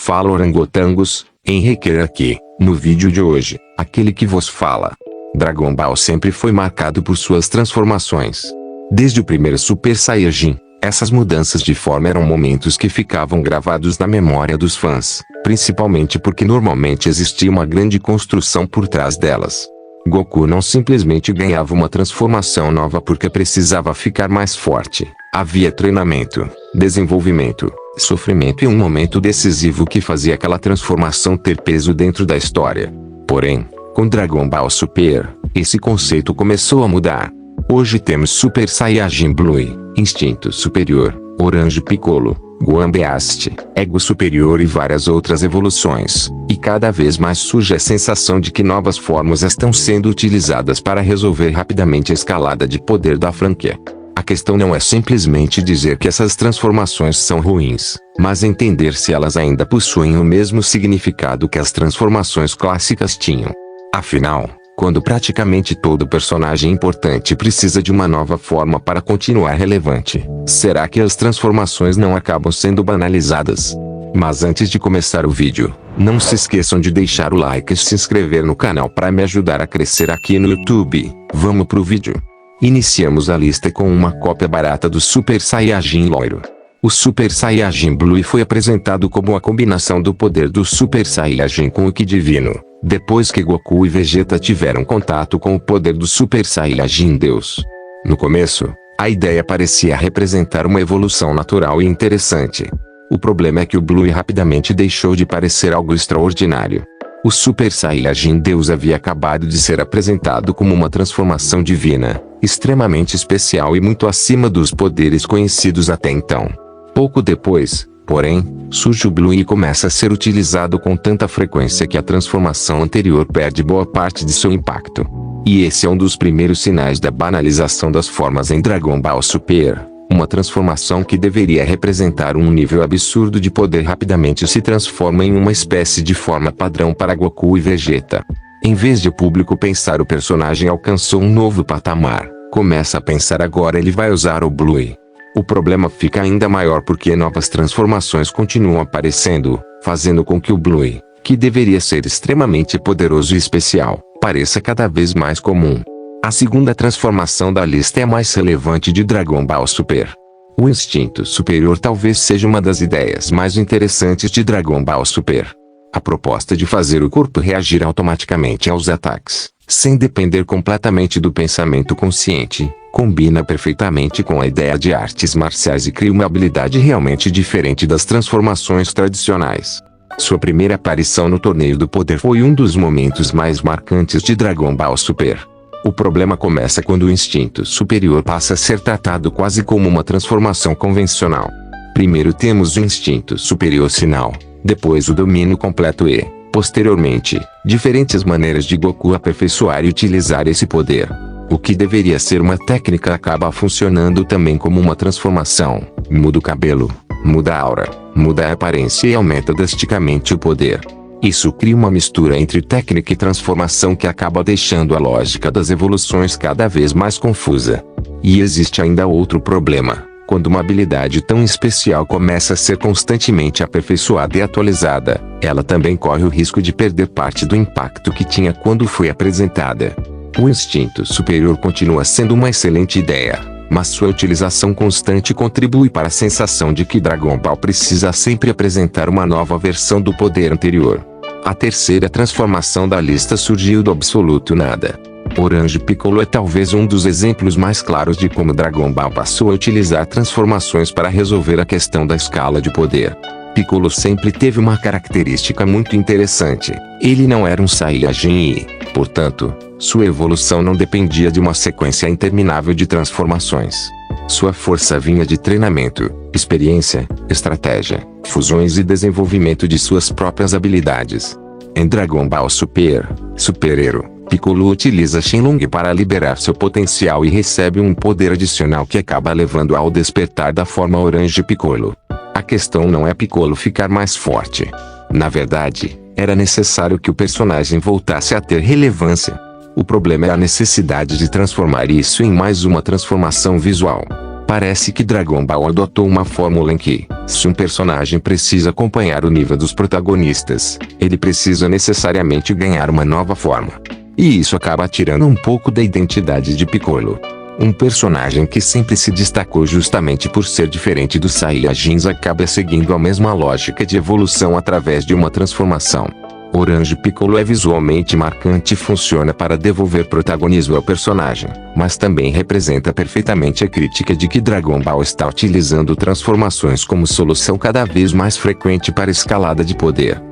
Fala orangotangos, Henrique aqui. No vídeo de hoje, aquele que vos fala. Dragon Ball sempre foi marcado por suas transformações. Desde o primeiro Super Saiyajin, essas mudanças de forma eram momentos que ficavam gravados na memória dos fãs, principalmente porque normalmente existia uma grande construção por trás delas. Goku não simplesmente ganhava uma transformação nova porque precisava ficar mais forte. Havia treinamento, desenvolvimento, sofrimento e um momento decisivo que fazia aquela transformação ter peso dentro da história. Porém, com Dragon Ball Super, esse conceito começou a mudar. Hoje temos Super Saiyajin Blue, Instinto Superior, Orange Piccolo, Gohan Beast, Ego Superior e várias outras evoluções, e cada vez mais surge a sensação de que novas formas estão sendo utilizadas para resolver rapidamente a escalada de poder da franquia. A questão não é simplesmente dizer que essas transformações são ruins, mas entender se elas ainda possuem o mesmo significado que as transformações clássicas tinham. Afinal, quando praticamente todo personagem importante precisa de uma nova forma para continuar relevante, será que as transformações não acabam sendo banalizadas? Mas antes de começar o vídeo, não se esqueçam de deixar o like e se inscrever no canal para me ajudar a crescer aqui no YouTube. Vamos pro vídeo. Iniciamos a lista com uma cópia barata do Super Saiyajin loiro. O Super Saiyajin Blue foi apresentado como a combinação do poder do Super Saiyajin com o Ki divino, depois que Goku e Vegeta tiveram contato com o poder do Super Saiyajin Deus. No começo, a ideia parecia representar uma evolução natural e interessante. O problema é que o Blue rapidamente deixou de parecer algo extraordinário. O Super Saiyajin Deus havia acabado de ser apresentado como uma transformação divina, extremamente especial e muito acima dos poderes conhecidos até então. Pouco depois, porém, surge o Blue e começa a ser utilizado com tanta frequência que a transformação anterior perde boa parte de seu impacto. E esse é um dos primeiros sinais da banalização das formas em Dragon Ball Super. Uma transformação que deveria representar um nível absurdo de poder rapidamente se transforma em uma espécie de forma padrão para Goku e Vegeta. Em vez de o público pensar o personagem alcançou um novo patamar, começa a pensar agora ele vai usar o Blue. O problema fica ainda maior porque novas transformações continuam aparecendo, fazendo com que o Blue, que deveria ser extremamente poderoso e especial, pareça cada vez mais comum. A segunda transformação da lista é a mais relevante de Dragon Ball Super. O Instinto Superior talvez seja uma das ideias mais interessantes de Dragon Ball Super. A proposta de fazer o corpo reagir automaticamente aos ataques, sem depender completamente do pensamento consciente, combina perfeitamente com a ideia de artes marciais e cria uma habilidade realmente diferente das transformações tradicionais. Sua primeira aparição no Torneio do Poder foi um dos momentos mais marcantes de Dragon Ball Super. O problema começa quando o Instinto Superior passa a ser tratado quase como uma transformação convencional. Primeiro temos o Instinto Superior Sinal, depois o Domínio Completo e, posteriormente, diferentes maneiras de Goku aperfeiçoar e utilizar esse poder. O que deveria ser uma técnica acaba funcionando também como uma transformação. Muda o cabelo, muda a aura, muda a aparência e aumenta drasticamente o poder. Isso cria uma mistura entre técnica e transformação que acaba deixando a lógica das evoluções cada vez mais confusa. E existe ainda outro problema. Quando uma habilidade tão especial começa a ser constantemente aperfeiçoada e atualizada, ela também corre o risco de perder parte do impacto que tinha quando foi apresentada. O Instinto Superior continua sendo uma excelente ideia, mas sua utilização constante contribui para a sensação de que Dragon Ball precisa sempre apresentar uma nova versão do poder anterior. A terceira transformação da lista surgiu do absoluto nada. Orange Piccolo é talvez um dos exemplos mais claros de como Dragon Ball passou a utilizar transformações para resolver a questão da escala de poder. Piccolo sempre teve uma característica muito interessante. Ele não era um Saiyajin e, portanto, sua evolução não dependia de uma sequência interminável de transformações. Sua força vinha de treinamento, experiência, estratégia, fusões e desenvolvimento de suas próprias habilidades. Em Dragon Ball Super, Super-Hero, Piccolo utiliza Shenlong para liberar seu potencial e recebe um poder adicional que acaba levando ao despertar da forma Orange Piccolo. A questão não é Piccolo ficar mais forte. Na verdade, era necessário que o personagem voltasse a ter relevância. O problema é a necessidade de transformar isso em mais uma transformação visual. Parece que Dragon Ball adotou uma fórmula em que, se um personagem precisa acompanhar o nível dos protagonistas, ele precisa necessariamente ganhar uma nova forma. E isso acaba tirando um pouco da identidade de Piccolo. Um personagem que sempre se destacou justamente por ser diferente dos Saiyajins acaba seguindo a mesma lógica de evolução através de uma transformação. Orange Piccolo é visualmente marcante e funciona para devolver protagonismo ao personagem, mas também representa perfeitamente a crítica de que Dragon Ball está utilizando transformações como solução cada vez mais frequente para escalada de poder.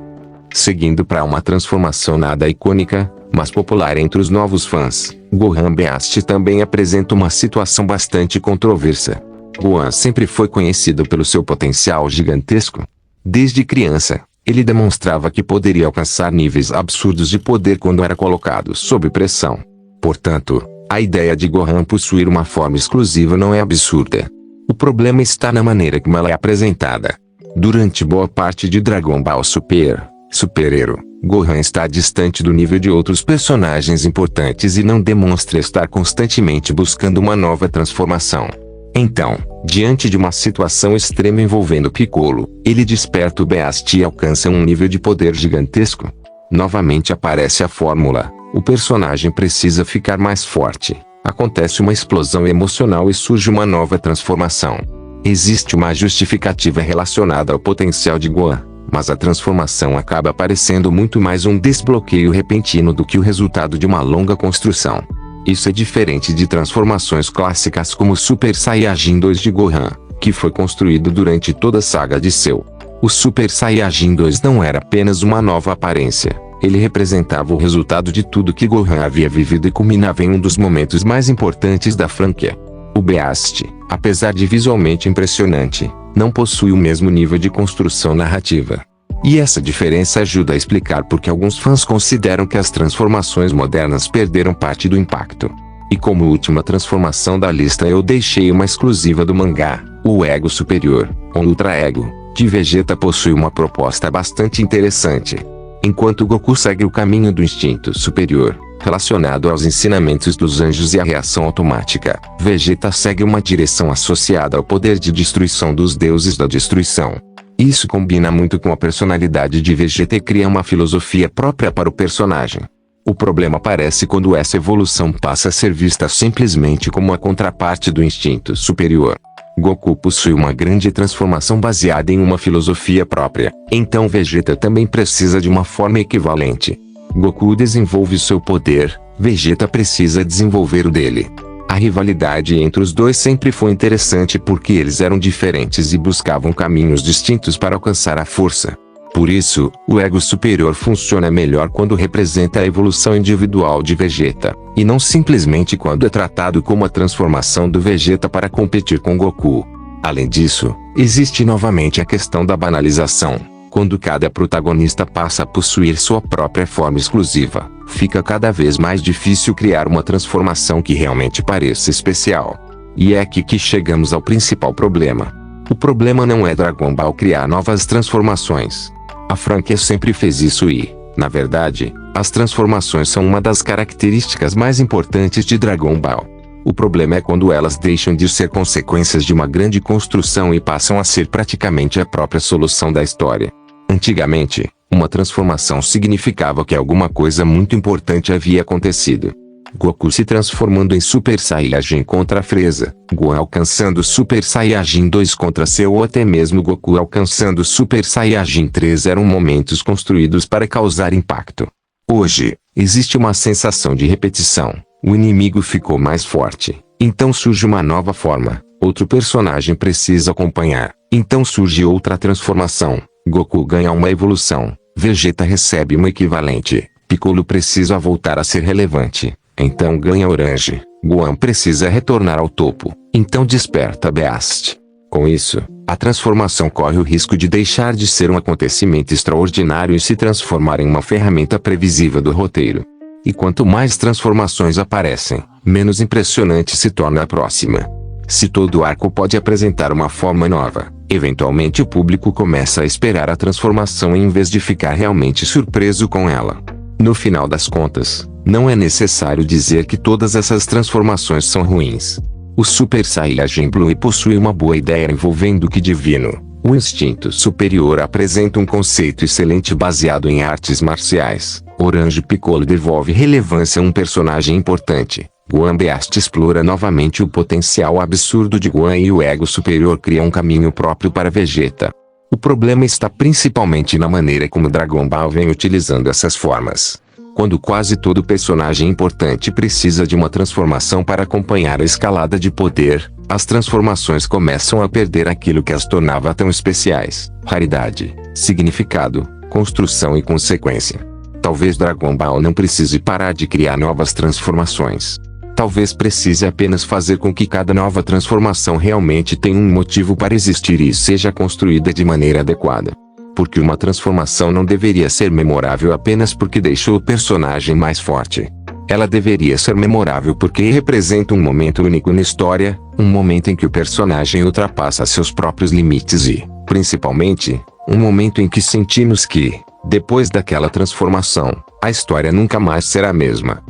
Seguindo para uma transformação nada icônica, mas popular entre os novos fãs, Gohan Beast também apresenta uma situação bastante controversa. Gohan sempre foi conhecido pelo seu potencial gigantesco. Desde criança, ele demonstrava que poderia alcançar níveis absurdos de poder quando era colocado sob pressão. Portanto, a ideia de Gohan possuir uma forma exclusiva não é absurda. O problema está na maneira como ela é apresentada. Durante boa parte de Dragon Ball Super Hero, Gohan está distante do nível de outros personagens importantes e não demonstra estar constantemente buscando uma nova transformação. Então, diante de uma situação extrema envolvendo Piccolo, ele desperta o Beast e alcança um nível de poder gigantesco. Novamente aparece a fórmula: o personagem precisa ficar mais forte. Acontece uma explosão emocional e surge uma nova transformação. Existe uma justificativa relacionada ao potencial de Gohan, mas a transformação acaba parecendo muito mais um desbloqueio repentino do que o resultado de uma longa construção. Isso é diferente de transformações clássicas como Super Saiyajin 2 de Gohan, que foi construído durante toda a saga de Cell. O Super Saiyajin 2 não era apenas uma nova aparência, ele representava o resultado de tudo que Gohan havia vivido e culminava em um dos momentos mais importantes da franquia. O Beast, apesar de visualmente impressionante, não possui o mesmo nível de construção narrativa. E essa diferença ajuda a explicar por que alguns fãs consideram que as transformações modernas perderam parte do impacto. E como última transformação da lista eu deixei uma exclusiva do mangá, o Ego Superior, ou Ultra Ego, de Vegeta possui uma proposta bastante interessante. Enquanto Goku segue o caminho do instinto superior, relacionado aos ensinamentos dos anjos e à reação automática, Vegeta segue uma direção associada ao poder de destruição dos deuses da destruição. Isso combina muito com a personalidade de Vegeta e cria uma filosofia própria para o personagem. O problema aparece quando essa evolução passa a ser vista simplesmente como a contraparte do instinto superior. Goku possui uma grande transformação baseada em uma filosofia própria, então Vegeta também precisa de uma forma equivalente. Goku desenvolve seu poder, Vegeta precisa desenvolver o dele. A rivalidade entre os dois sempre foi interessante porque eles eram diferentes e buscavam caminhos distintos para alcançar a força. Por isso, o ego superior funciona melhor quando representa a evolução individual de Vegeta, e não simplesmente quando é tratado como a transformação do Vegeta para competir com Goku. Além disso, existe novamente a questão da banalização. Quando cada protagonista passa a possuir sua própria forma exclusiva, fica cada vez mais difícil criar uma transformação que realmente pareça especial. E é aqui que chegamos ao principal problema. O problema não é Dragon Ball criar novas transformações. A franquia sempre fez isso e, na verdade, as transformações são uma das características mais importantes de Dragon Ball. O problema é quando elas deixam de ser consequências de uma grande construção e passam a ser praticamente a própria solução da história. Antigamente, uma transformação significava que alguma coisa muito importante havia acontecido. Goku se transformando em Super Saiyajin contra Frieza, Gohan alcançando Super Saiyajin 2 contra Cell ou até mesmo Goku alcançando Super Saiyajin 3 eram momentos construídos para causar impacto. Hoje, existe uma sensação de repetição. O inimigo ficou mais forte, então surge uma nova forma, outro personagem precisa acompanhar, então surge outra transformação. Goku ganha uma evolução, Vegeta recebe uma equivalente, Piccolo precisa voltar a ser relevante, então ganha Orange, Gohan precisa retornar ao topo, então desperta Beast. Com isso, a transformação corre o risco de deixar de ser um acontecimento extraordinário e se transformar em uma ferramenta previsível do roteiro. E quanto mais transformações aparecem, menos impressionante se torna a próxima. Se todo arco pode apresentar uma forma nova, eventualmente o público começa a esperar a transformação em vez de ficar realmente surpreso com ela. No final das contas, não é necessário dizer que todas essas transformações são ruins. O Super Saiyajin Blue possui uma boa ideia envolvendo o Ki divino. O instinto superior apresenta um conceito excelente baseado em artes marciais. Orange Piccolo devolve relevância a um personagem importante. Gohan Beast explora novamente o potencial absurdo de Gohan e o ego superior cria um caminho próprio para Vegeta. O problema está principalmente na maneira como Dragon Ball vem utilizando essas formas. Quando quase todo personagem importante precisa de uma transformação para acompanhar a escalada de poder, as transformações começam a perder aquilo que as tornava tão especiais: raridade, significado, construção e consequência. Talvez Dragon Ball não precise parar de criar novas transformações. Talvez precise apenas fazer com que cada nova transformação realmente tenha um motivo para existir e seja construída de maneira adequada. Porque uma transformação não deveria ser memorável apenas porque deixou o personagem mais forte. Ela deveria ser memorável porque representa um momento único na história, um momento em que o personagem ultrapassa seus próprios limites e, principalmente, um momento em que sentimos que, depois daquela transformação, a história nunca mais será a mesma.